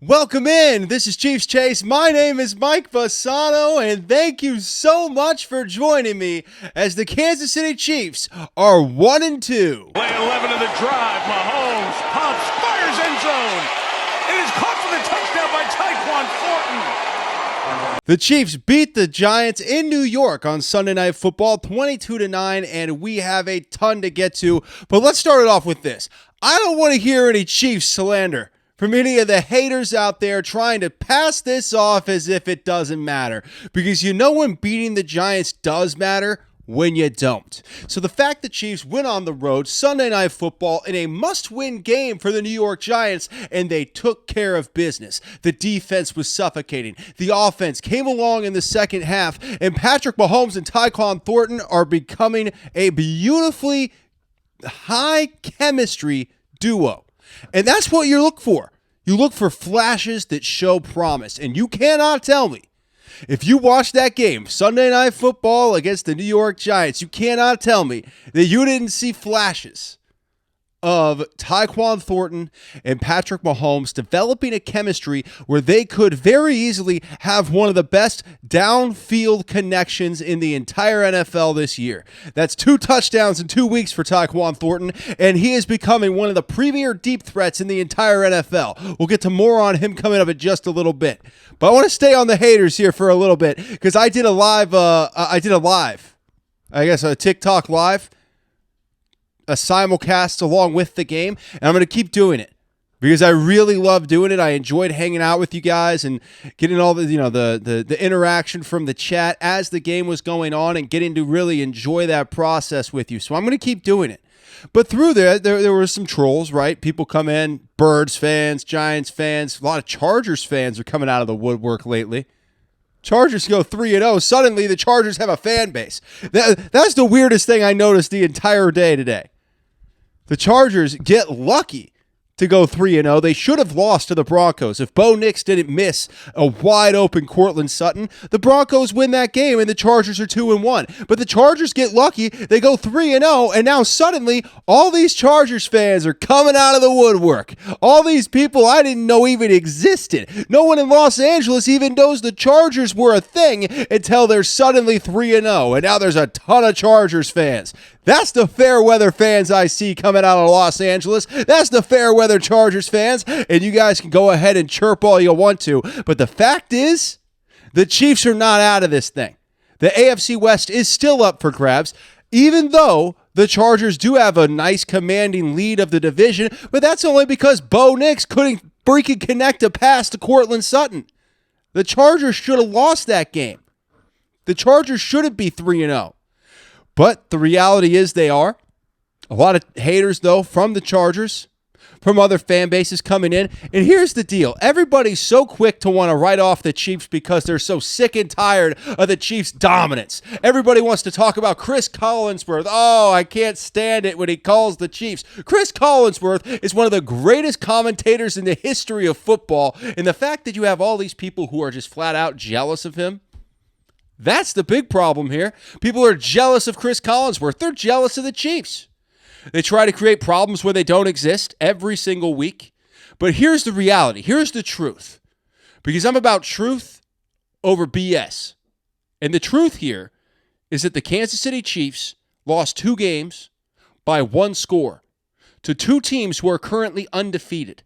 Welcome in. This is Chiefs Chase. My name is Mike Bassano, and thank you so much for joining me as the Kansas City Chiefs are 1-2. Play 11 of the drive. Mahomes pumps, fires end zone. It is caught for the touchdown by Tyquan Thornton. The Chiefs beat the Giants in New York on Sunday Night Football 22-9, and we have a ton to get to. But let's start it off with this. I don't want to hear any Chiefs slander from any of the haters out there trying to pass this off as if it doesn't matter. Because you know when beating the Giants does matter? When you don't. So the fact the Chiefs went on the road Sunday Night Football in a must-win game for the New York Giants, and they took care of business. The defense was suffocating. The offense came along in the second half, and Patrick Mahomes and Tyquan Thornton are becoming a beautifully high chemistry duo. And that's what you look for. You look for flashes that show promise. And you cannot tell me, if you watch that game, Sunday Night Football against the New York Giants, you cannot tell me that you didn't see flashes of Tyquan Thornton and Patrick Mahomes developing a chemistry where they could very easily have one of the best downfield connections in the entire NFL this year. That's 2 touchdowns in 2 weeks for Tyquan Thornton, and he is becoming one of the premier deep threats in the entire NFL. We'll get to more on him coming up in just a little bit. But I want to stay on the haters here for a little bit because I did a TikTok live, a simulcast along with the game, and I'm going to keep doing it because I really love doing it. I enjoyed hanging out with you guys and getting all the the interaction from the chat as the game was going on and getting to really enjoy that process with you. So I'm going to keep doing it. But through there were some trolls, right? People come in, Birds fans, Giants fans, a lot of Chargers fans are coming out of the woodwork lately. Chargers go 3-0. Suddenly, the Chargers have a fan base. That's the weirdest thing I noticed the entire day today. The Chargers get lucky to go 3-0. They should have lost to the Broncos. If Bo Nix didn't miss a wide-open Cortland Sutton, the Broncos win that game, and the Chargers are 2-1. But the Chargers get lucky. They go 3-0, and now suddenly all these Chargers fans are coming out of the woodwork. All these people I didn't know even existed. No one in Los Angeles even knows the Chargers were a thing until they're suddenly 3-0, and now there's a ton of Chargers fans. That's the fair weather fans I see coming out of Los Angeles. That's the fair weather Chargers fans. And you guys can go ahead and chirp all you want to. But the fact is, the Chiefs are not out of this thing. The AFC West is still up for grabs, even though the Chargers do have a nice commanding lead of the division. But that's only because Bo Nix couldn't freaking connect a pass to Cortland Sutton. The Chargers should have lost that game. The Chargers shouldn't be 3-0. But the reality is they are. A lot of haters, though, from the Chargers, from other fan bases coming in. And here's the deal. Everybody's so quick to want to write off the Chiefs because they're so sick and tired of the Chiefs' dominance. Everybody wants to talk about Chris Collinsworth. Oh, I can't stand it when he calls the Chiefs. Chris Collinsworth is one of the greatest commentators in the history of football. And the fact that you have all these people who are just flat out jealous of him, that's the big problem here. People are jealous of Chris Collinsworth. They're jealous of the Chiefs. They try to create problems where they don't exist every single week. But here's the reality. Here's the truth. Because I'm about truth over BS. And the truth here is that the Kansas City Chiefs lost 2 games by 1 score to 2 teams who are currently undefeated.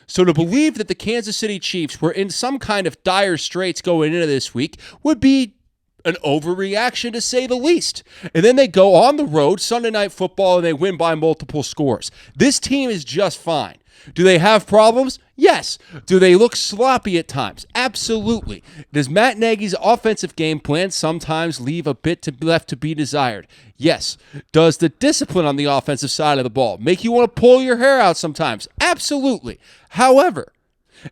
So to believe that the Kansas City Chiefs were in some kind of dire straits going into this week would be an overreaction, to say the least. And then they go on the road, Sunday Night Football, and they win by multiple scores. This team is just fine. Do they have problems? Yes. Do they look sloppy at times? Absolutely. Does Matt Nagy's offensive game plan sometimes leave a bit left to be desired? Yes. Does the discipline on the offensive side of the ball make you want to pull your hair out sometimes? Absolutely. However,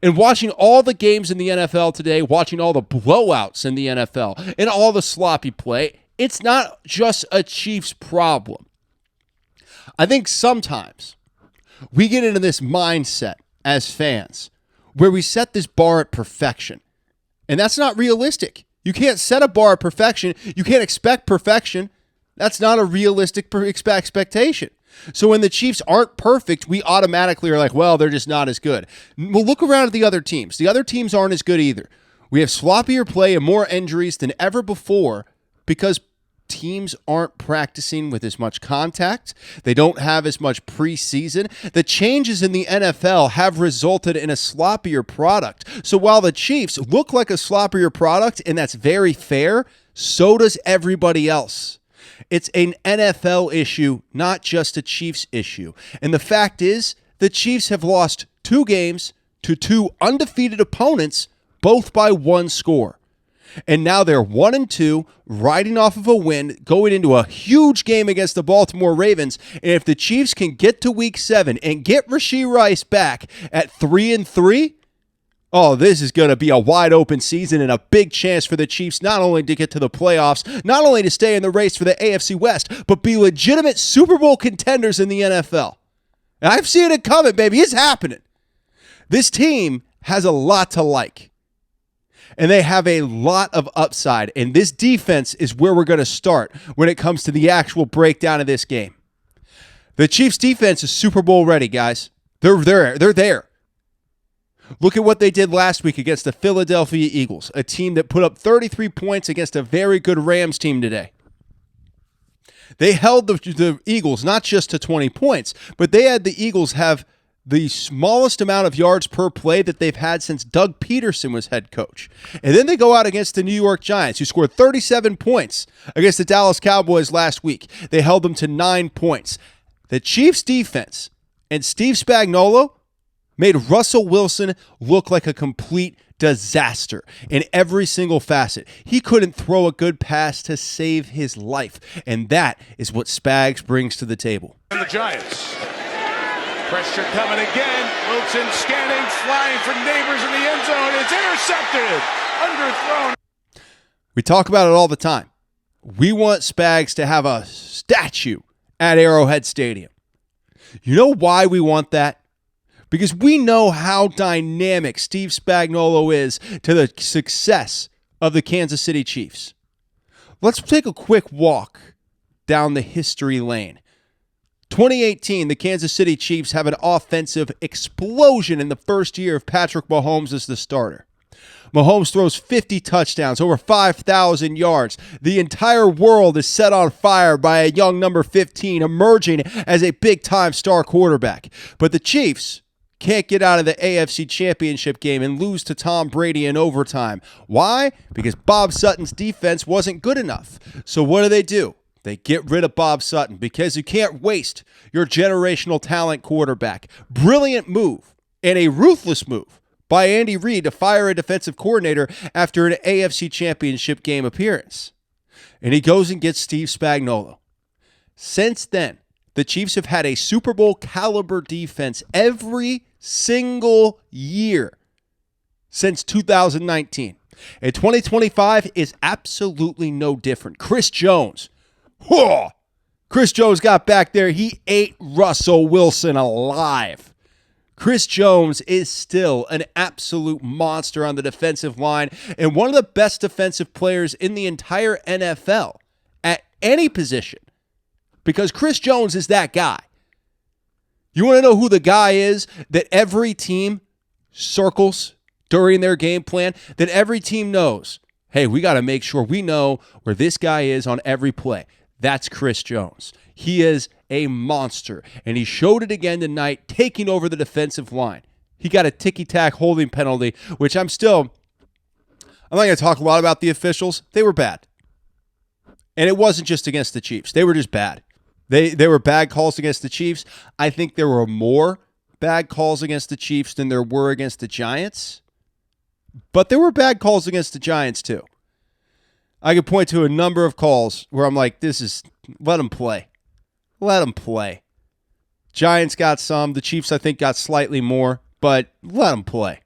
and watching all the games in the NFL today, watching all the blowouts in the NFL, and all the sloppy play, it's not just a Chiefs problem. I think sometimes we get into this mindset as fans where we set this bar at perfection. And that's not realistic. You can't set a bar at perfection. You can't expect perfection. That's not a realistic expectation. So when the Chiefs aren't perfect, we automatically are like, well, they're just not as good. Well, look around at the other teams. The other teams aren't as good either. We have sloppier play and more injuries than ever before because teams aren't practicing with as much contact. They don't have as much preseason. The changes in the NFL have resulted in a sloppier product. So while the Chiefs look like a sloppier product, and that's very fair, so does everybody else. It's an NFL issue, not just a Chiefs issue. And the fact is, the Chiefs have lost 2 games to 2 undefeated opponents, both by 1 score. And now they're 1-2, riding off of a win, going into a huge game against the Baltimore Ravens. And if the Chiefs can get to Week 7 and get Rashee Rice back at 3-3, oh, this is going to be a wide open season and a big chance for the Chiefs not only to get to the playoffs, not only to stay in the race for the AFC West, but be legitimate Super Bowl contenders in the NFL. And I've seen it coming, baby. It's happening. This team has a lot to like. And they have a lot of upside. And this defense is where we're going to start when it comes to the actual breakdown of this game. The Chiefs defense is Super Bowl ready, guys. They're there. Look at what they did last week against the Philadelphia Eagles, a team that put up 33 points against a very good Rams team today. They held the Eagles not just to 20 points, but they had the Eagles have the smallest amount of yards per play that they've had since Doug Peterson was head coach. And then they go out against the New York Giants, who scored 37 points against the Dallas Cowboys last week. They held them to 9 points. The Chiefs' defense and Steve Spagnuolo made Russell Wilson look like a complete disaster in every single facet. He couldn't throw a good pass to save his life. And that is what Spags brings to the table. And the Giants. Pressure coming again. Wilson scanning, flying for neighbors in the end zone. It's intercepted. Underthrown. We talk about it all the time. We want Spags to have a statue at Arrowhead Stadium. You know why we want that? Because we know how dynamic Steve Spagnuolo is to the success of the Kansas City Chiefs. Let's take a quick walk down the history lane. 2018, the Kansas City Chiefs have an offensive explosion in the first year of Patrick Mahomes as the starter. Mahomes throws 50 touchdowns, over 5,000 yards. The entire world is set on fire by a young number 15 emerging as a big-time star quarterback. But the Chiefs can't get out of the AFC Championship game and lose to Tom Brady in overtime. Why? Because Bob Sutton's defense wasn't good enough. So what do? They get rid of Bob Sutton because you can't waste your generational talent quarterback. Brilliant move and a ruthless move by Andy Reid to fire a defensive coordinator after an AFC Championship game appearance. And he goes and gets Steve Spagnuolo. Since then, the Chiefs have had a Super Bowl caliber defense every single year since 2019. And 2025 is absolutely no different. Chris Jones got back there. He ate Russell Wilson alive. Chris Jones is still an absolute monster on the defensive line and one of the best defensive players in the entire NFL at any position because Chris Jones is that guy. You want to know who the guy is that every team circles during their game plan, that every team knows, hey, we got to make sure we know where this guy is on every play. That's Chris Jones. He is a monster, and he showed it again tonight, taking over the defensive line. He got a ticky-tack holding penalty, which I'm not going to talk a lot about the officials. They were bad. And it wasn't just against the Chiefs. They were just bad. They were bad calls against the Chiefs. I think there were more bad calls against the Chiefs than there were against the Giants. But there were bad calls against the Giants, too. I could point to a number of calls where I'm like, let them play. Let them play. Giants got some. The Chiefs, I think, got slightly more, but let them play.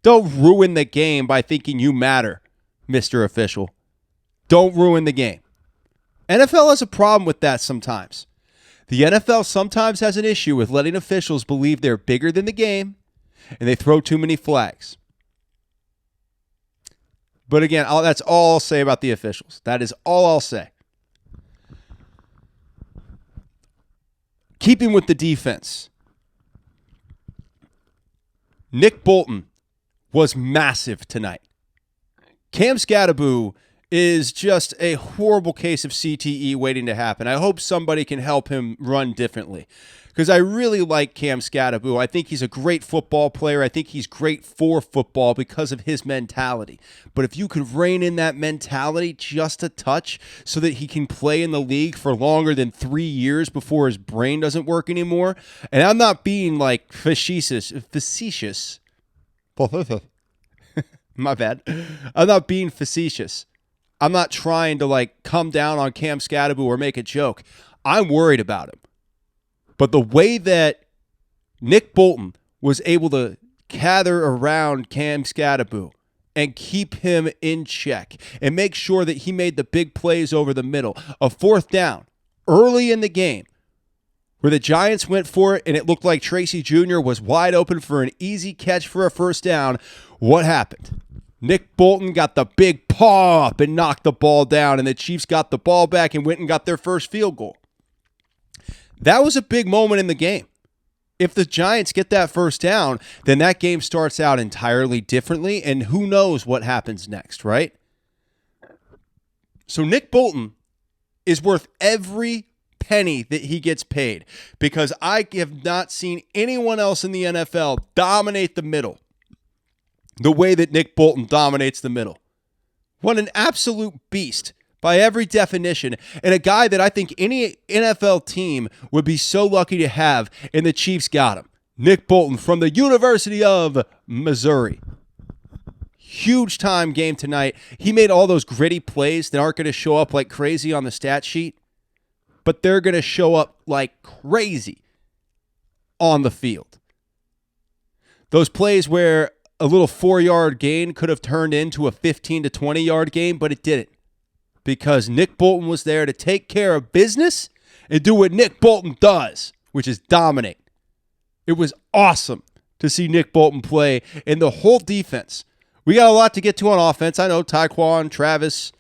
Don't ruin the game by thinking you matter, Mr. Official. Don't ruin the game. NFL has a problem with that sometimes. The NFL sometimes has an issue with letting officials believe they're bigger than the game, and they throw too many flags. But again, that's all I'll say about the officials. That is all I'll say. keeping with the defense, Nick Bolton was massive tonight. Cam Scatterbo is just a horrible case of CTE waiting to happen. I hope somebody can help him run differently, because I really like Cam Scatterbo. I think he's a great football player. I think he's great for football because of his mentality. But if you could rein in that mentality just a touch so that he can play in the league for longer than 3 years before his brain doesn't work anymore, and I'm not being like facetious. My bad. I'm not being facetious. I'm not trying to like come down on Cam Scatterbo or make a joke. I'm worried about him. But the way that Nick Bolton was able to gather around Cam Scatterbo and keep him in check and make sure that he made the big plays over the middle, a fourth down early in the game where the Giants went for it and it looked like Tracy Jr. was wide open for an easy catch for a first down. What happened? Nick Bolton got the big paw up and knocked the ball down, and the Chiefs got the ball back and went and got their first field goal. That was a big moment in the game. If the Giants get that first down, then that game starts out entirely differently, and who knows what happens next, right? So Nick Bolton is worth every penny that he gets paid, because I have not seen anyone else in the NFL dominate the middle the way that Nick Bolton dominates the middle. What an absolute beast by every definition, and a guy that I think any NFL team would be so lucky to have, and the Chiefs got him. Nick Bolton from the University of Missouri. Huge time game tonight. He made all those gritty plays that aren't going to show up like crazy on the stat sheet, but they're going to show up like crazy on the field. Those plays where a little 4-yard gain could have turned into a 15 to 20-yard gain, but it didn't, because Nick Bolton was there to take care of business and do what Nick Bolton does, which is dominate. It was awesome to see Nick Bolton play, and the whole defense. We got a lot to get to on offense. I know Tyquan, Travis,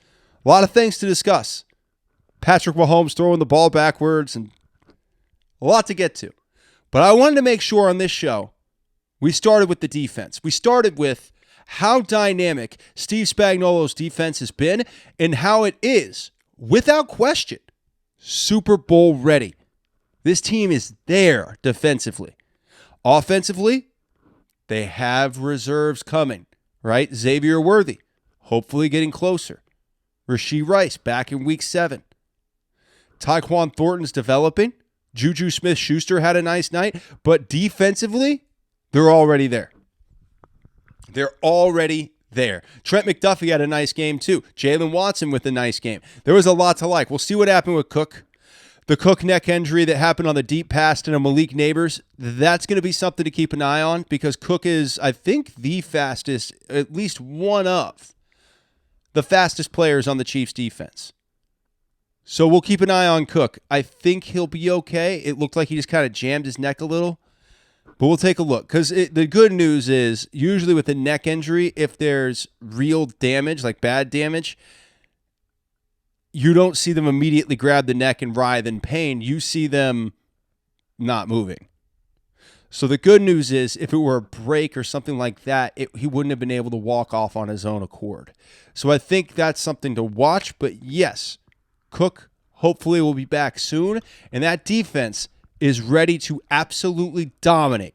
a lot of things to discuss. Patrick Mahomes throwing the ball backwards, and a lot to get to. But I wanted to make sure on this show we started with the defense. We started with how dynamic Steve Spagnuolo's defense has been and how it is, without question, Super Bowl ready. This team is there defensively. Offensively, they have reserves coming, right? Xavier Worthy, hopefully getting closer. Rashee Rice back in week 7. Tyquan Thornton's developing. Juju Smith-Schuster had a nice night, but defensively, they're already there. They're already there. Trent McDuffie had a nice game too. Jalen Watson with a nice game. There was a lot to like. We'll see what happened with Cook. The Cook neck injury that happened on the deep pass to Malik Neighbors, that's going to be something to keep an eye on, because Cook is, I think, the fastest, at least one of the fastest players on the Chiefs defense. So we'll keep an eye on Cook. I think he'll be okay. It looked like he just kind of jammed his neck a little. But we'll take a look, because the good news is usually with a neck injury, if there's real damage, like bad damage, you don't see them immediately grab the neck and writhe in pain. You see them not moving. So the good news is if it were a break or something like that, he wouldn't have been able to walk off on his own accord. So I think that's something to watch. But yes, Cook hopefully will be back soon, and that defense is ready to absolutely dominate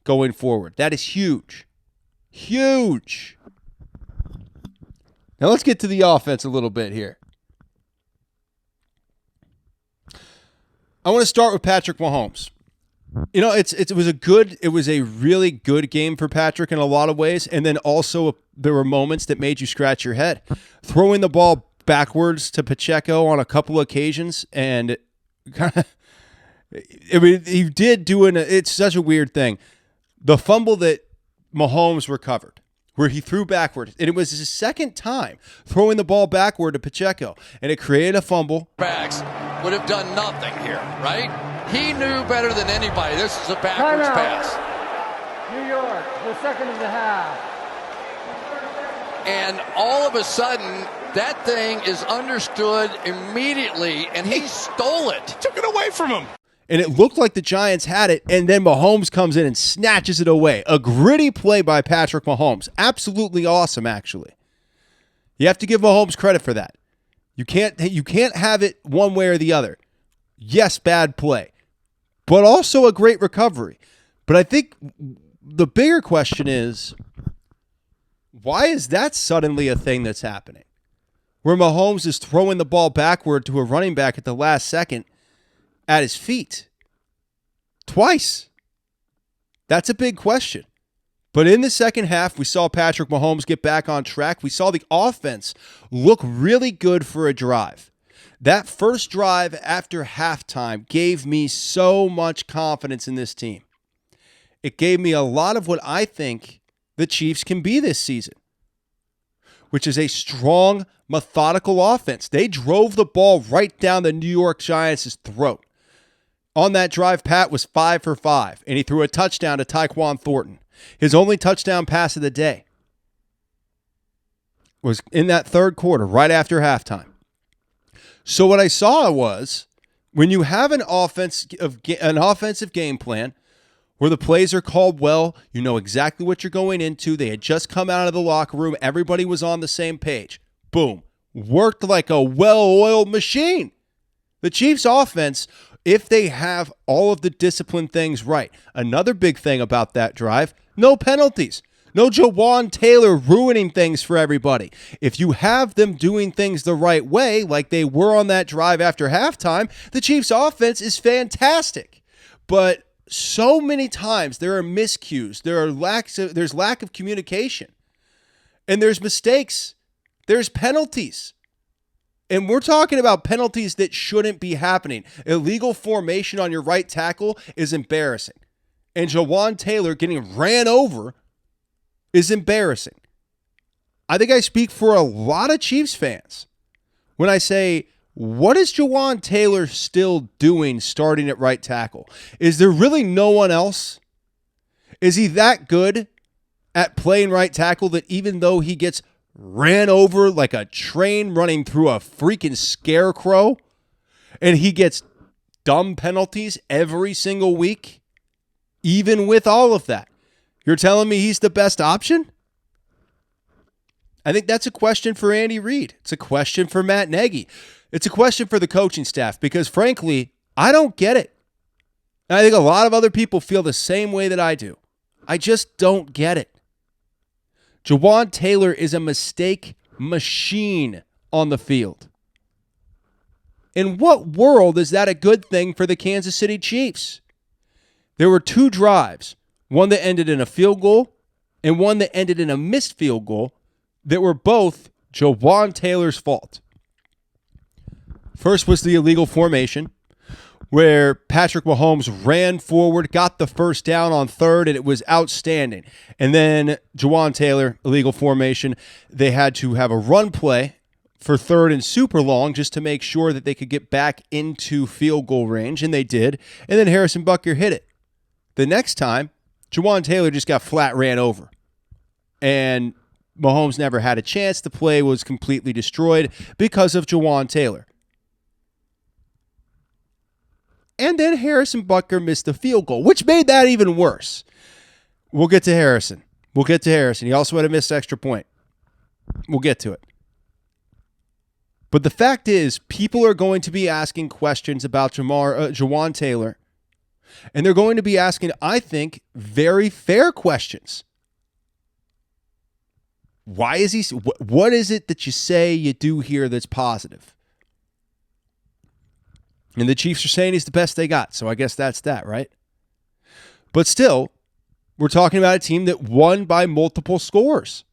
going forward. That is huge. Huge. Now let's get to the offense a little bit here. I want to start with Patrick Mahomes. You know, it was a really good game for Patrick in a lot of ways, and then also there were moments that made you scratch your head. Throwing the ball backwards to Pacheco on a couple occasions, and kind of, I mean, he did do it's such a weird thing. The fumble that Mahomes recovered, where he threw backward, and it was his second time throwing the ball backward to Pacheco, and it created a fumble. Backs would have done nothing here, right? He knew better than anybody. This is a backwards pass. New York, the second of the half. And all of a sudden, that thing is understood immediately, and he stole it. Took it away from him. And it looked like the Giants had it, and then Mahomes comes in and snatches it away. A gritty play by Patrick Mahomes. Absolutely awesome, actually. You have to give Mahomes credit for that. You can't have it one way or the other. Yes, bad play, but also a great recovery. But I think the bigger question is, why is that suddenly a thing that's happening? Where Mahomes is throwing the ball backward to a running back at the last second at his feet. Twice. That's a big question. But in the second half, we saw Patrick Mahomes get back on track. We saw the offense look really good for a drive. That first drive after halftime gave me so much confidence in this team. It gave me a lot of what I think the Chiefs can be this season, which is a strong, methodical offense. They drove the ball right down the New York Giants' throat. On that drive, Pat was 5 for 5, and he threw a touchdown to Tyquan Thornton. His only touchdown pass of the day was in that third quarter, right after halftime. So what I saw was, when you have an offensive game plan where the plays are called well, you know exactly what you're going into. They had just come out of the locker room. Everybody was on the same page. Boom. Worked like a well-oiled machine. The Chiefs' offense, if they have all of the discipline things right. Another big thing about that drive, no penalties. No Jawan Taylor ruining things for everybody. If you have them doing things the right way, like they were on that drive after halftime, the Chiefs' offense is fantastic. But so many times there are miscues. There's lack of communication. And there's mistakes. There's penalties. And we're talking about penalties that shouldn't be happening. Illegal formation on your right tackle is embarrassing. And Jawan Taylor getting ran over is embarrassing. I think I speak for a lot of Chiefs fans when I say, what is Jawan Taylor still doing starting at right tackle? Is there really no one else? Is he that good at playing right tackle that even though he gets ran over like a train running through a freaking scarecrow and he gets dumb penalties every single week, even with all of that, you're telling me he's the best option? I think that's a question for Andy Reid. It's a question for Matt Nagy. It's a question for the coaching staff because, frankly, I don't get it. And I think a lot of other people feel the same way that I do. I just don't get it. Jawan Taylor is a mistake machine on the field. In what world is that a good thing for the Kansas City Chiefs? There were two drives, one that ended in a field goal and one that ended in a missed field goal that were both Jawan Taylor's fault. First was the illegal formation, where Patrick Mahomes ran forward, got the first down on third, and it was outstanding. And then Jawan Taylor, illegal formation, they had to have a run play for third and super long just to make sure that they could get back into field goal range, and they did. And then Harrison Butker hit it. The next time, Jawan Taylor just got flat ran over. And Mahomes never had a chance. The play was completely destroyed because of Jawan Taylor. And then Harrison Butker missed the field goal, which made that even worse. We'll get to Harrison. He also had a missed extra point. We'll get to it. But the fact is, people are going to be asking questions about Jawan Taylor. And they're going to be asking, I think, very fair questions. Why is he? What is it that you say you do here that's positive? And the Chiefs are saying he's the best they got, so I guess that's that, right? But still, we're talking about a team that won by multiple scores.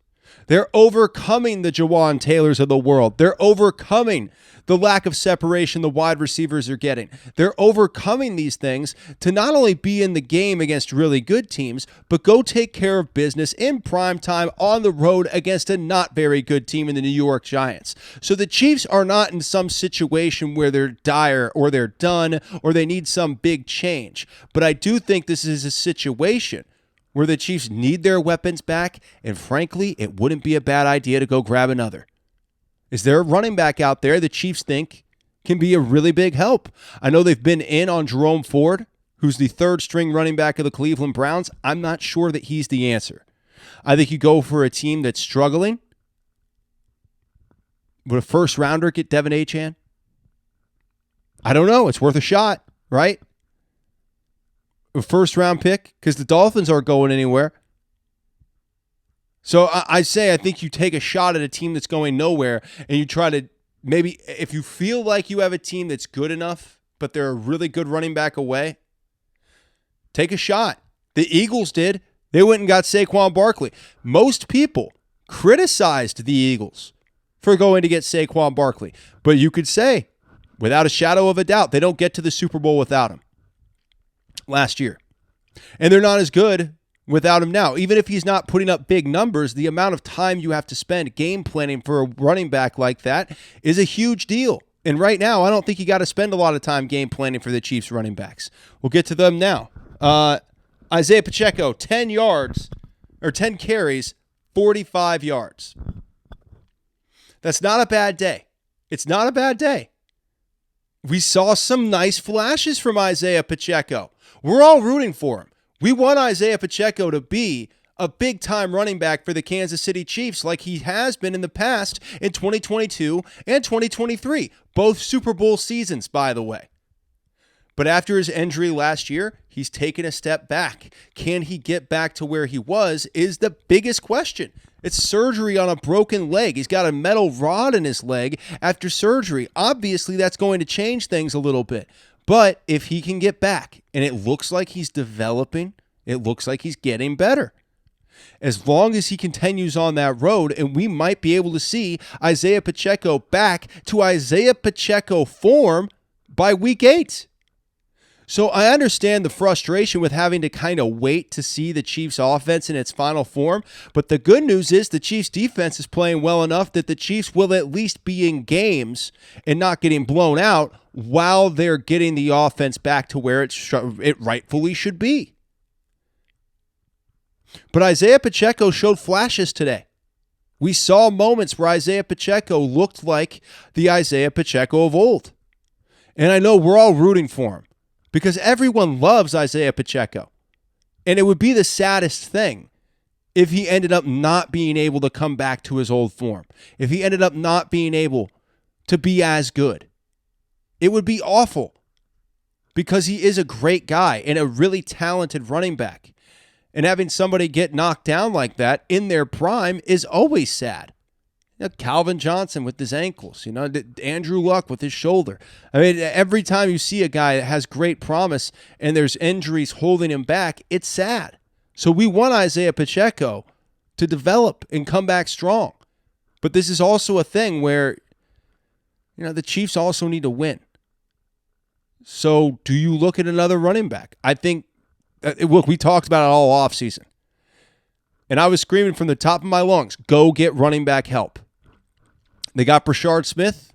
They're overcoming the Jawan Taylors of the world. They're overcoming the lack of separation the wide receivers are getting. They're overcoming these things to not only be in the game against really good teams, but go take care of business in prime time on the road against a not very good team in the New York Giants. So the Chiefs are not in some situation where they're dire or they're done or they need some big change. But I do think this is a situation where the Chiefs need their weapons back, and frankly, it wouldn't be a bad idea to go grab another. Is there a running back out there the Chiefs think can be a really big help. I know they've been in on Jerome Ford, who's the third string running back of the Cleveland Browns. I'm not sure that he's the answer. I think you go for a team that's struggling. Would a first rounder get Devin Achane? I don't know. It's worth a shot, right? A first round pick, because the Dolphins aren't going anywhere. So I think you take a shot at a team that's going nowhere, and you try to maybe, if you feel like you have a team that's good enough, but they're a really good running back away, take a shot. The Eagles did. They went and got Saquon Barkley. Most people criticized the Eagles for going to get Saquon Barkley. But you could say, without a shadow of a doubt, they don't get to the Super Bowl without him last year. And they're not as good without him now. Even if he's not putting up big numbers, the amount of time you have to spend game planning for a running back like that is a huge deal. And right now, I don't think you got to spend a lot of time game planning for the Chiefs running backs. We'll get to them now. Isaiah Pacheco, 10 carries, 45 yards. That's not a bad day. It's not a bad day. We saw some nice flashes from Isaiah Pacheco. We're all rooting for him. We want Isaiah Pacheco to be a big-time running back for the Kansas City Chiefs like he has been in the past in 2022 and 2023. Both Super Bowl seasons, by the way. But after his injury last year, he's taken a step back. Can he get back to where he was is the biggest question. It's surgery on a broken leg. He's got a metal rod in his leg after surgery. Obviously, that's going to change things a little bit. But if he can get back, and it looks like he's developing, it looks like he's getting better. As long as he continues on that road, and we might be able to see Isaiah Pacheco back to Isaiah Pacheco form by week 8. So I understand the frustration with having to kind of wait to see the Chiefs offense in its final form, but the good news is the Chiefs defense is playing well enough that the Chiefs will at least be in games and not getting blown out while they're getting the offense back to where it rightfully should be. But Isaiah Pacheco showed flashes today. We saw moments where Isaiah Pacheco looked like the Isaiah Pacheco of old. And I know we're all rooting for him, because everyone loves Isaiah Pacheco. And it would be the saddest thing if he ended up not being able to come back to his old form. If he ended up not being able to be as good. It would be awful, because he is a great guy and a really talented running back. And having somebody get knocked down like that in their prime is always sad. Calvin Johnson with his ankles, Andrew Luck with his shoulder. I mean, every time you see a guy that has great promise and there's injuries holding him back, it's sad. So we want Isaiah Pacheco to develop and come back strong. But this is also a thing where, the Chiefs also need to win. So do you look at another running back? I think, look, we talked about it all offseason. And I was screaming from the top of my lungs, go get running back help. They got Brashard Smith.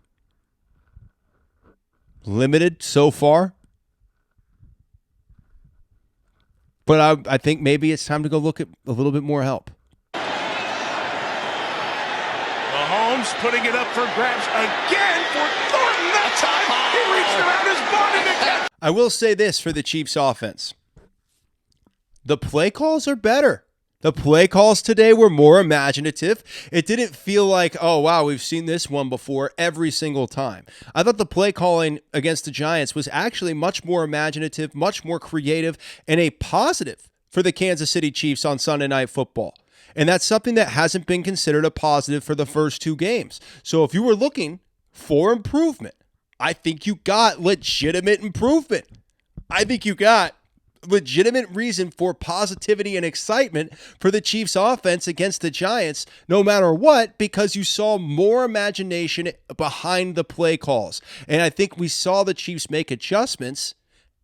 Limited so far. But I think maybe it's time to go look at a little bit more help. Mahomes putting it up for grabs again for Thornton. That time he reached around his body to catch. I will say this for the Chiefs offense. The play calls are better. The play calls today were more imaginative. It didn't feel like, oh, wow, we've seen this one before every single time. I thought the play calling against the Giants was actually much more imaginative, much more creative, and a positive for the Kansas City Chiefs on Sunday Night Football. And that's something that hasn't been considered a positive for the first 2 games. So if you were looking for improvement, I think you got legitimate improvement. I think you got legitimate reason for positivity and excitement for the Chiefs offense against the Giants, no matter what, because you saw more imagination behind the play calls. And I think we saw the Chiefs make adjustments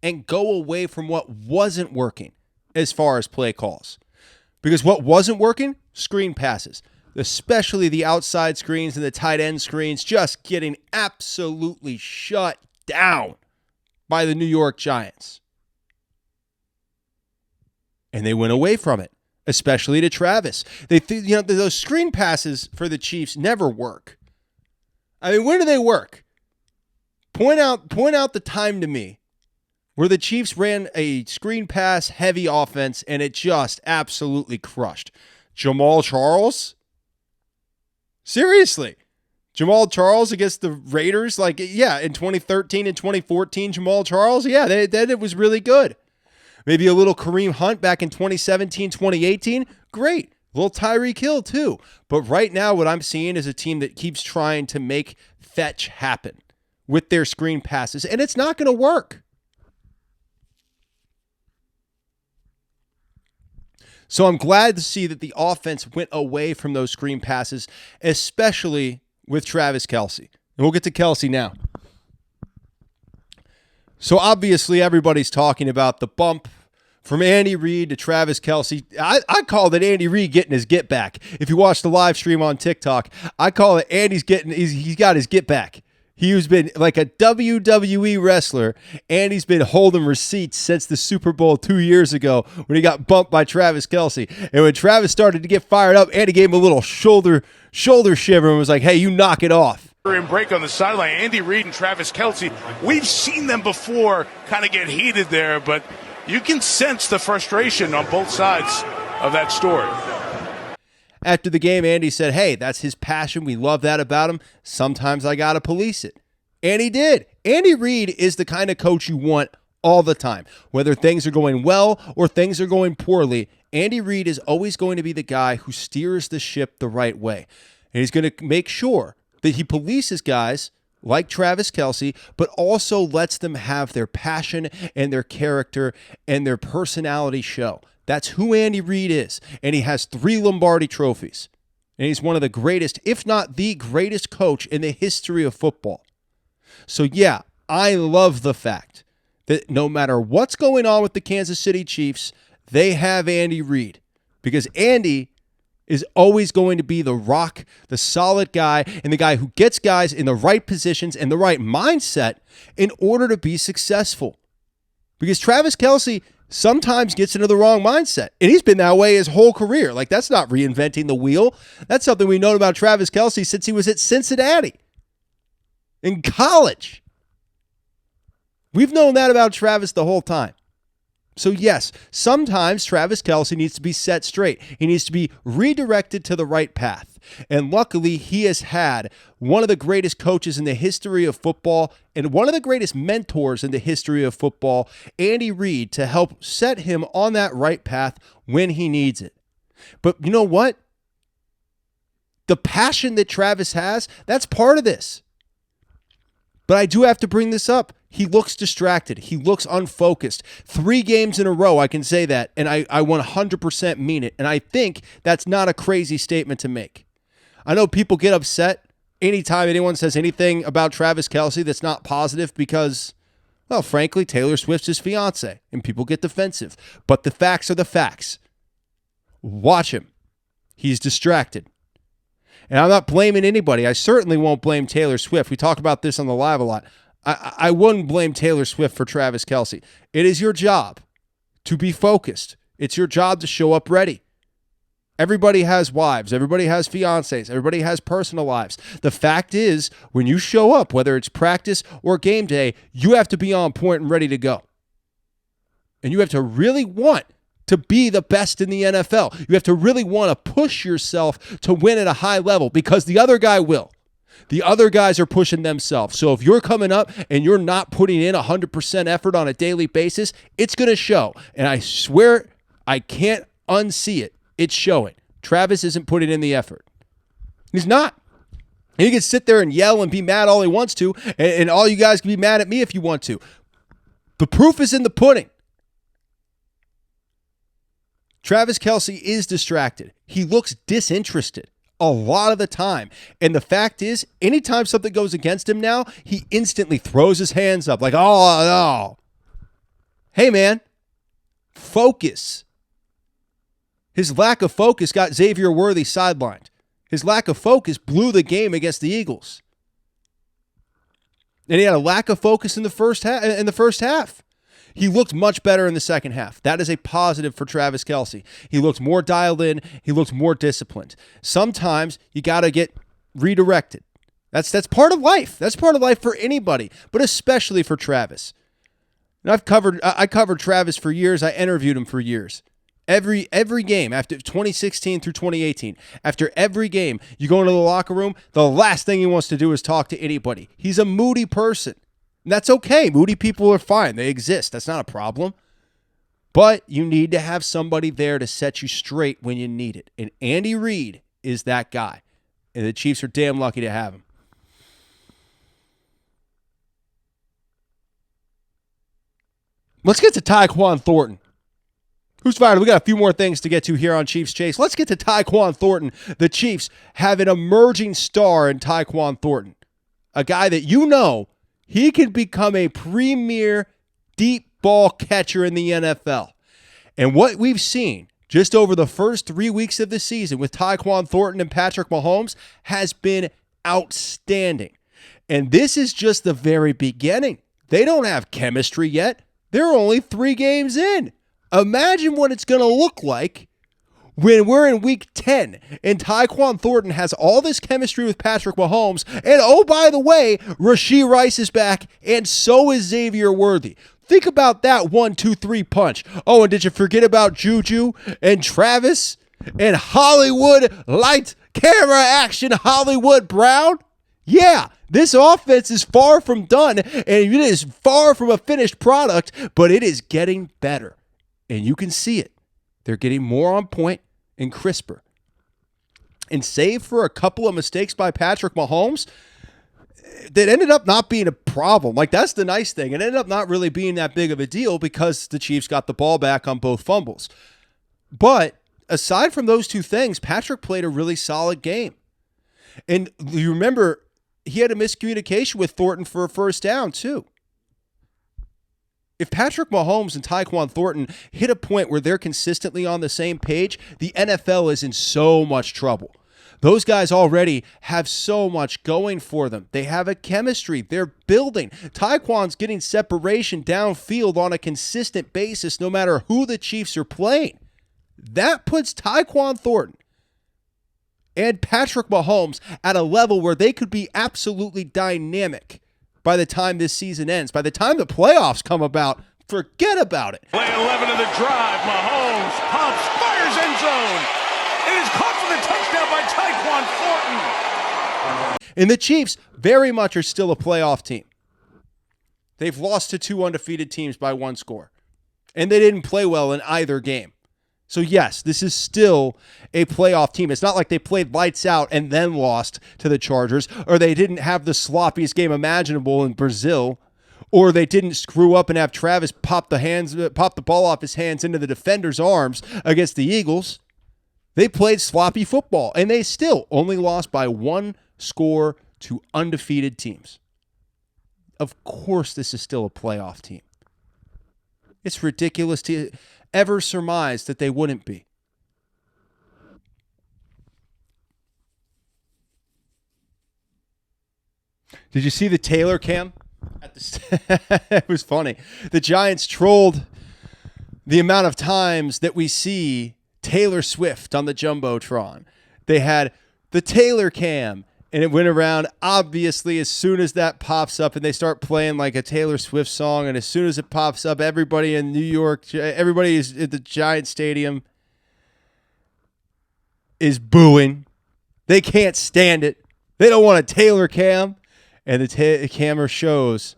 and go away from what wasn't working as far as play calls. Because what wasn't working? Screen passes, especially the outside screens and the tight end screens, just getting absolutely shut down by the New York Giants. And they went away from it, especially to Travis. Those screen passes for the Chiefs never work. I mean, when do they work? Point out the time to me where the Chiefs ran a screen pass heavy offense and it just absolutely crushed. Jamal Charles? Seriously. Jamal Charles against the Raiders? Like, yeah, in 2013 and 2014, Jamal Charles, yeah, then it was really good. Maybe a little Kareem Hunt back in 2017, 2018, great. A little Tyreek Hill too. But right now what I'm seeing is a team that keeps trying to make fetch happen with their screen passes, and it's not going to work. So I'm glad to see that the offense went away from those screen passes, especially with Travis Kelce. And we'll get to Kelce now. So obviously everybody's talking about the bump from Andy Reid to Travis Kelce. I called it Andy Reid getting his get back. If you watch the live stream on TikTok, I call it he's got his get back. He's been like a WWE wrestler, and he's been holding receipts since the Super Bowl 2 years ago when he got bumped by Travis Kelce. And when Travis started to get fired up, Andy gave him a little shoulder shiver and was like, hey, you knock it off. And break on the sideline. Andy Reid and Travis Kelce, we've seen them before kind of get heated there, but you can sense the frustration on both sides of that story. After the game, Andy said, hey, that's his passion. We love that about him. Sometimes I got to police it. And he did. Andy Reid is the kind of coach you want all the time. Whether things are going well or things are going poorly, Andy Reid is always going to be the guy who steers the ship the right way. And he's going to make sure that he polices guys like Travis Kelce, but also lets them have their passion and their character and their personality show. That's who Andy Reid is. And he has 3 Lombardi trophies. And he's one of the greatest, if not the greatest coach in the history of football. So yeah, I love the fact that no matter what's going on with the Kansas City Chiefs, they have Andy Reid. Because Andy is always going to be the rock, the solid guy, and the guy who gets guys in the right positions and the right mindset in order to be successful. Because Travis Kelce sometimes gets into the wrong mindset. And he's been that way his whole career. Like, that's not reinventing the wheel. That's something we've known about Travis Kelce since he was at Cincinnati in college. We've known that about Travis the whole time. So yes, sometimes Travis Kelce needs to be set straight. He needs to be redirected to the right path. And luckily, he has had one of the greatest coaches in the history of football and one of the greatest mentors in the history of football, Andy Reid, to help set him on that right path when he needs it. But you know what? The passion that Travis has, that's part of this. But I do have to bring this up. He looks distracted. He looks unfocused. 3 games in a row, I can say that, and I 100% mean it. And I think that's not a crazy statement to make. I know people get upset anytime anyone says anything about Travis Kelce that's not positive because, well, frankly, Taylor Swift's his fiance, and people get defensive. But the facts are the facts. Watch him. He's distracted. And I'm not blaming anybody. I certainly won't blame Taylor Swift. We talk about this on the live a lot. I wouldn't blame Taylor Swift for Travis Kelce. It is your job to be focused. It's your job to show up ready. Everybody has wives. Everybody has fiancés. Everybody has personal lives. The fact is, when you show up, whether it's practice or game day, you have to be on point and ready to go. And you have to really want to be the best in the NFL. You have to really want to push yourself to win at a high level because the other guy will. The other guys are pushing themselves. So if you're coming up and you're not putting in 100% effort on a daily basis, it's going to show. And I swear I can't unsee it. It's showing. Travis isn't putting in the effort. He's not. And he can sit there and yell and be mad all he wants to, and all you guys can be mad at me if you want to. The proof is in the pudding. Travis Kelce is distracted. He looks disinterested a lot of the time. And the fact is, anytime something goes against him now, he instantly throws his hands up like, oh, no. Hey, man, focus. His lack of focus got Xavier Worthy sidelined. His lack of focus blew the game against the Eagles. And he had a lack of focus in the first half. He looked much better in the second half. That is a positive for Travis Kelce. He looked more dialed in. He looked more disciplined. Sometimes you got to get redirected. That's part of life. That's part of life for anybody, but especially for Travis. And I covered Travis for years. I interviewed him for years. Every game after 2016 through 2018, after every game, you go into the locker room, the last thing he wants to do is talk to anybody. He's a moody person. And that's okay. Moody people are fine. They exist. That's not a problem. But you need to have somebody there to set you straight when you need it. And Andy Reid is that guy. And the Chiefs are damn lucky to have him. Let's get to Tyquan Thornton. Who's fired? We got a few more things to get to here on Chiefs Chase. Let's get to Tyquan Thornton. The Chiefs have an emerging star in Tyquan Thornton. A guy that he can become a premier deep ball catcher in the NFL. And what we've seen just over the first 3 weeks of the season with Tyquan Thornton and Patrick Mahomes has been outstanding. And this is just the very beginning. They don't have chemistry yet. They're only 3 games in. Imagine what it's going to look like when we're in week 10 and Tyquan Thornton has all this chemistry with Patrick Mahomes. And oh, by the way, Rashee Rice is back and so is Xavier Worthy. Think about that 1-2-3 punch. Oh, and did you forget about Juju and Travis and Hollywood light camera action Hollywood Brown? Yeah, this offense is far from done and it is far from a finished product, but it is getting better. And you can see it. They're getting more on point and crisper. And save for a couple of mistakes by Patrick Mahomes, that ended up not being a problem. Like, that's the nice thing. It ended up not really being that big of a deal because the Chiefs got the ball back on both fumbles. But aside from those two things, Patrick played a really solid game. And you remember, he had a miscommunication with Thornton for a first down, too. If Patrick Mahomes and Tyquan Thornton hit a point where they're consistently on the same page, the NFL is in so much trouble. Those guys already have so much going for them. They have a chemistry. They're building. Tyquan's getting separation downfield on a consistent basis no matter who the Chiefs are playing. That puts Tyquan Thornton and Patrick Mahomes at a level where they could be absolutely dynamic by the time this season ends. By the time the playoffs come about, forget about it. Play 11 of the drive. Mahomes pumps, fires end zone. It is caught for the touchdown by Tyquan Thornton. And the Chiefs very much are still a playoff team. They've lost to 2 undefeated teams by 1 score. And they didn't play well in either game. So yes, this is still a playoff team. It's not like they played lights out and then lost to the Chargers, or they didn't have the sloppiest game imaginable in Brazil, or they didn't screw up and have Travis pop the ball off his hands into the defender's arms against the Eagles. They played sloppy football, and they still only lost by 1 score to undefeated teams. Of course, this is still a playoff team. It's ridiculous to ever surmise that they wouldn't be. Did you see the Taylor cam? It was funny. The Giants trolled the amount of times that we see Taylor Swift on the Jumbotron. They had the Taylor cam, and it went around. Obviously, as soon as that pops up and they start playing like a Taylor Swift song, and as soon as it pops up, everybody in New York, everybody is at the Giant Stadium is booing. They can't stand it. They don't want a Taylor cam. And the camera shows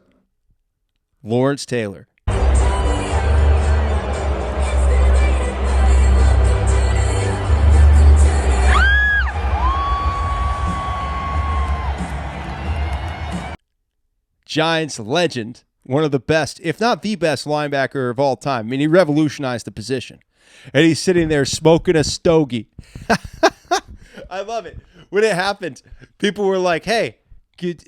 Lawrence Taylor. Giants legend, one of the best, if not the best linebacker of all time. I mean, he revolutionized the position. And he's sitting there smoking a stogie. I love it. When it happened, people were like, hey,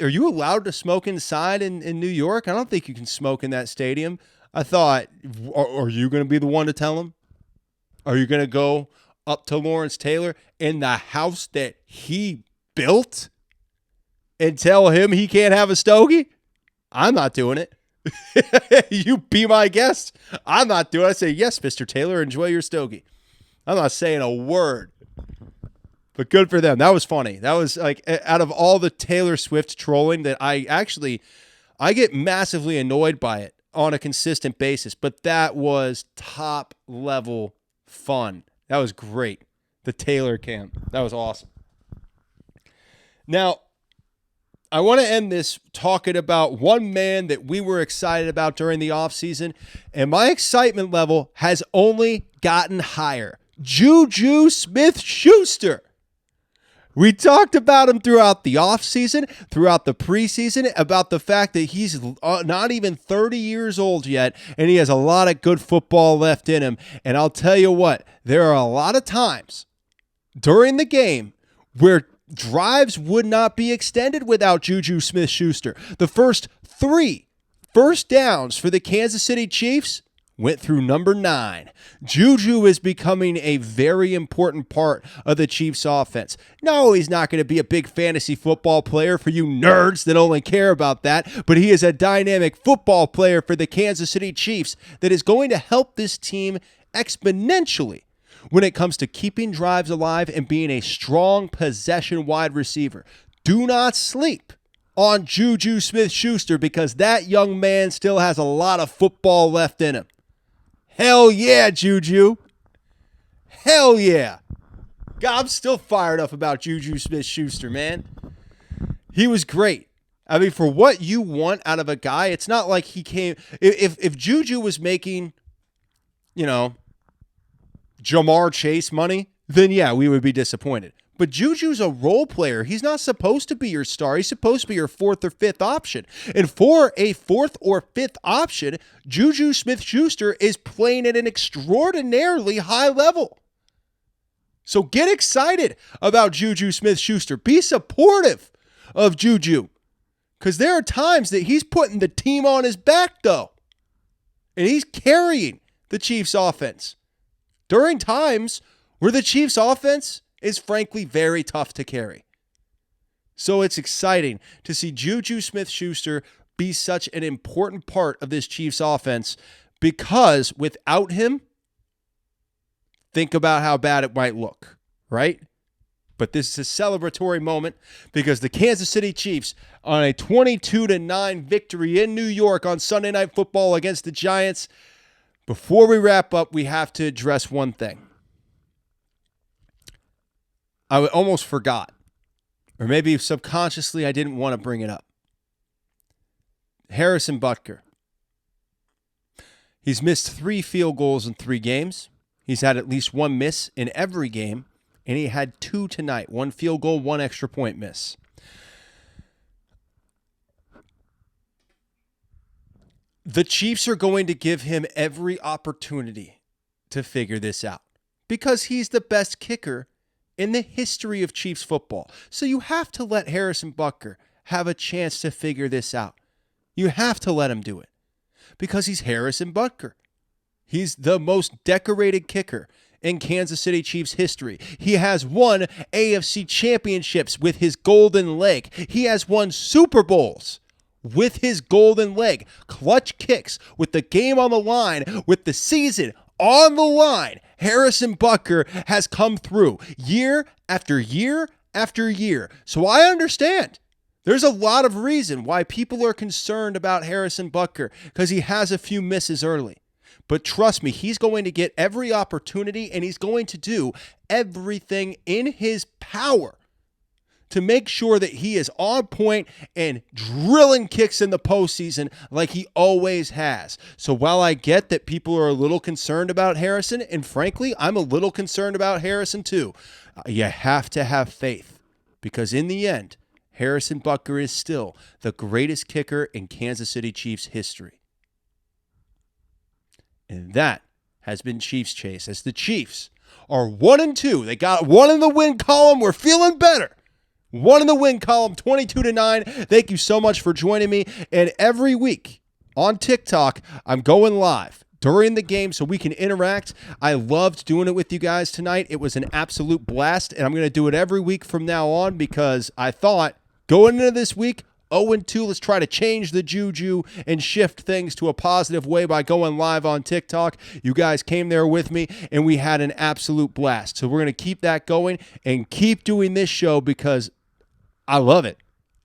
are you allowed to smoke inside in New York? I don't think you can smoke in that stadium. I thought, are you going to be the one to tell him? Are you going to go up to Lawrence Taylor in the house that he built and tell him he can't have a stogie? I'm not doing it. You be my guest. I'm not doing it. I say, yes, Mr. Taylor, enjoy your stogie. I'm not saying a word. But good for them. That was funny. That was like out of all the Taylor Swift trolling that I get massively annoyed by it on a consistent basis. But that was top level fun. That was great. The Taylor camp. That was awesome. Now, I want to end this talking about one man that we were excited about during the offseason, and my excitement level has only gotten higher. Juju Smith-Schuster. We talked about him throughout the offseason, throughout the preseason, about the fact that he's not even 30 years old yet, and he has a lot of good football left in him. And I'll tell you what, there are a lot of times during the game where drives would not be extended without Juju Smith-Schuster. The first 3 first downs for the Kansas City Chiefs went through number 9. Juju is becoming a very important part of the Chiefs offense. No, he's not going to be a big fantasy football player for you nerds that only care about that, but he is a dynamic football player for the Kansas City Chiefs that is going to help this team exponentially when it comes to keeping drives alive and being a strong possession wide receiver. Do not sleep on Juju Smith-Schuster because that young man still has a lot of football left in him. Hell yeah, Juju. Hell yeah. God, I'm still fired up about Juju Smith-Schuster, man. He was great. I mean, for what you want out of a guy, it's not like he came. If Juju was making, Jamar Chase money, then yeah, we would be disappointed. But Juju's a role player. He's not supposed to be your star. He's supposed to be your 4th or 5th option. And for a 4th or 5th option, Juju Smith-Schuster is playing at an extraordinarily high level. So get excited about Juju Smith-Schuster. Be supportive of Juju. Because there are times that he's putting the team on his back, though. And he's carrying the Chiefs' offense. During times where the Chiefs' offense is frankly very tough to carry. So it's exciting to see Juju Smith-Schuster be such an important part of this Chiefs offense because without him, think about how bad it might look, right? But this is a celebratory moment because the Kansas City Chiefs on a 22-9 victory in New York on Sunday Night Football against the Giants. Before we wrap up, we have to address one thing. I almost forgot, or maybe subconsciously I didn't want to bring it up. Harrison Butker. He's missed 3 field goals in 3 games. He's had at least 1 miss in every game, and he had 2 tonight. 1 field goal, 1 extra point miss. The Chiefs are going to give him every opportunity to figure this out because he's the best kicker in the history of Chiefs football. So you have to let Harrison Butker have a chance to figure this out. You have to let him do it because he's Harrison Butker. He's the most decorated kicker in Kansas City Chiefs history. He has won AFC championships with his golden leg. He has won Super Bowls with his golden leg. Clutch kicks with the game on the line, with the season on the line. Harrison Butker has come through year after year after year. So I understand. There's a lot of reason why people are concerned about Harrison Butker because he has a few misses early. But trust me, he's going to get every opportunity and he's going to do everything in his power to make sure that he is on point and drilling kicks in the postseason like he always has. So while I get that people are a little concerned about Harrison, and frankly, I'm a little concerned about Harrison too, you have to have faith because in the end, Harrison Butker is still the greatest kicker in Kansas City Chiefs history. And that has been Chiefs Chase as the Chiefs are 1-2. They got 1 in the win column. We're feeling better. 1 in the win column, 22-9. Thank you so much for joining me. And every week on TikTok, I'm going live during the game so we can interact. I loved doing it with you guys tonight. It was an absolute blast, and I'm going to do it every week from now on because I thought going into this week, 0-2. Let's try to change the juju and shift things to a positive way by going live on TikTok. You guys came there with me, and we had an absolute blast. So we're going to keep that going and keep doing this show because I love it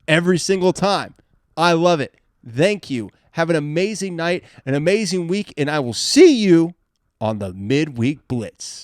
every single time. I love it. Thank you. Have an amazing night, an amazing week, and I will see you on the Midweek Blitz.